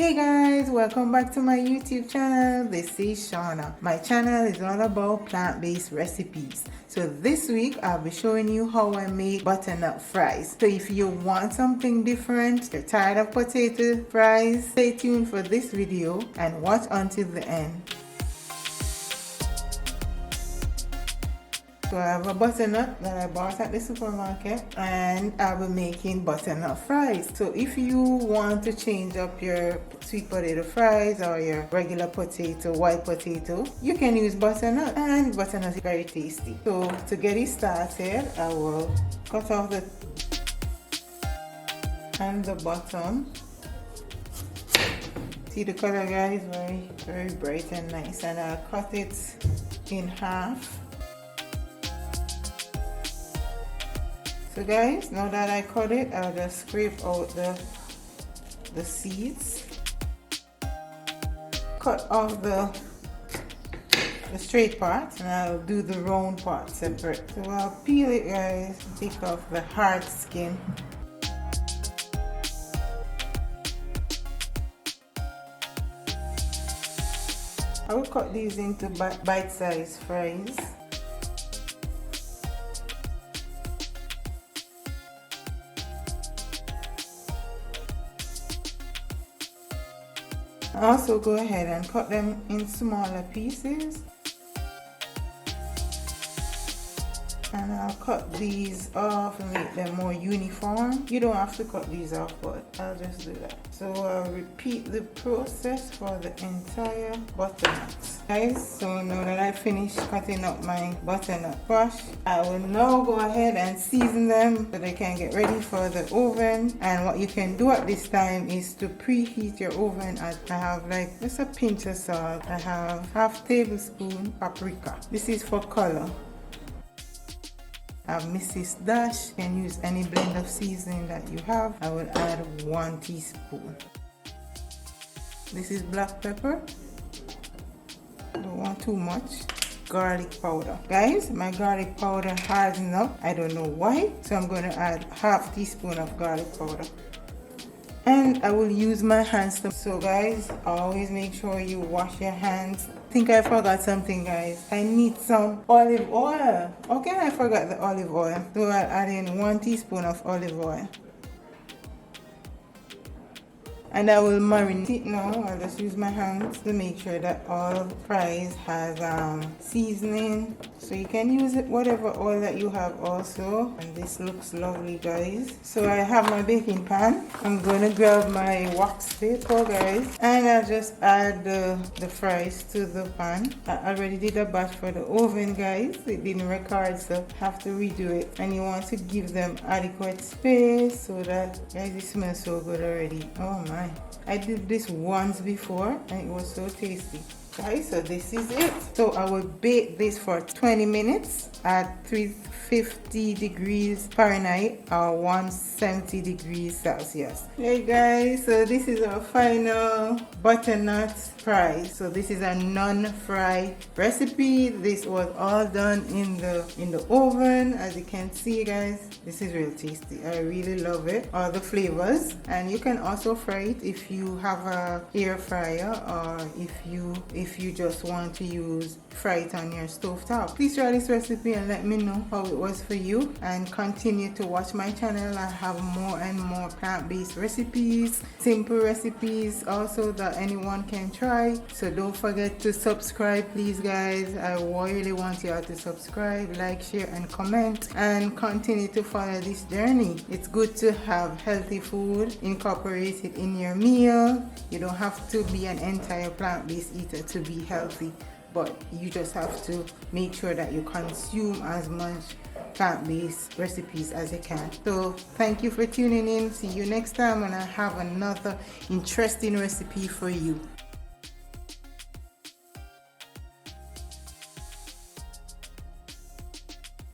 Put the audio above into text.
Hey guys, welcome back to my YouTube channel. This is Shawna. My channel is all about plant-based recipes. So this week I'll be showing you how I make butternut fries. So if you want something different, you're tired of potato fries, stay tuned for this video and watch until the end. So I have a butternut that I bought at the supermarket and I'll be making butternut fries. So if you want to change up your sweet potato fries or your regular potato, white potato, you can use butternut, and butternut is very tasty. So to get it started, I will cut off the and the bottom. See the color, guys, very bright and nice, and I'll cut it in half. So guys, now that I cut it, I'll just scrape out the seeds. Cut off the straight part, and I'll do the round part separate. So I'll peel it, guys, take off the hard skin. I will cut these into bite-sized fries. Also go ahead and cut them in smaller pieces, and I'll cut these off and make them more uniform. You don't have to cut these off, but I'll just do that. So I'll repeat the process for the entire butternuts. Guys, so now that I finished cutting up my butternut squash, I will now go ahead and season them so they can get ready for the oven. And what you can do at this time is to preheat your oven. I have like just a pinch of salt. I have half tablespoon paprika. This is for color. I have Mrs. Dash. You can use any blend of seasoning that you have. I will add 1 teaspoon. This is black pepper. Don't want too much. Garlic powder. Guys, my garlic powder hardened up. I don't know why. So I'm going to add half teaspoon of garlic powder. And I will use my hands. So guys, always make sure you wash your hands. I think I forgot something, guys. I need some olive oil. Okay, I forgot the olive oil. So I'll add in 1 teaspoon of olive oil. And I will marinate now. I'll just use my hands to make sure that all fries has seasoning. So you can use it whatever oil that you have also. And this looks lovely, guys. So I have my baking pan. I'm gonna grab my wax paper, guys, and I'll just add the fries to the pan. I already did a batch for the oven, guys. It didn't record, so I have to redo it. And you want to give them adequate space so that, guys, it smells so good already. Oh my. I did this once before and it was so tasty. Guys, so this is it. So I will bake this for 20 minutes at 350 degrees Fahrenheit or 170 degrees Celsius. Hey guys, so this is our final butternut fries. So this is a non-fry recipe. This was all done in the oven. As you can see, guys, this is real tasty. I really love it. All the flavors. And you can also fry it if you have a air fryer, or if you just want to fry it on your stove top. Please try this recipe and let me know how it was for you, and continue to watch my channel. I have more and more plant-based recipes, simple recipes also that anyone can try. So don't forget to subscribe, please, guys. I really want you all to subscribe, like, share and comment, and continue to follow this journey. It's good to have healthy food incorporated in your meal. You don't have to be an entire plant-based eater to be healthy, but you just have to make sure that you consume as much plant-based recipes as you can. So thank you for tuning in. See you next time when I have another interesting recipe for you.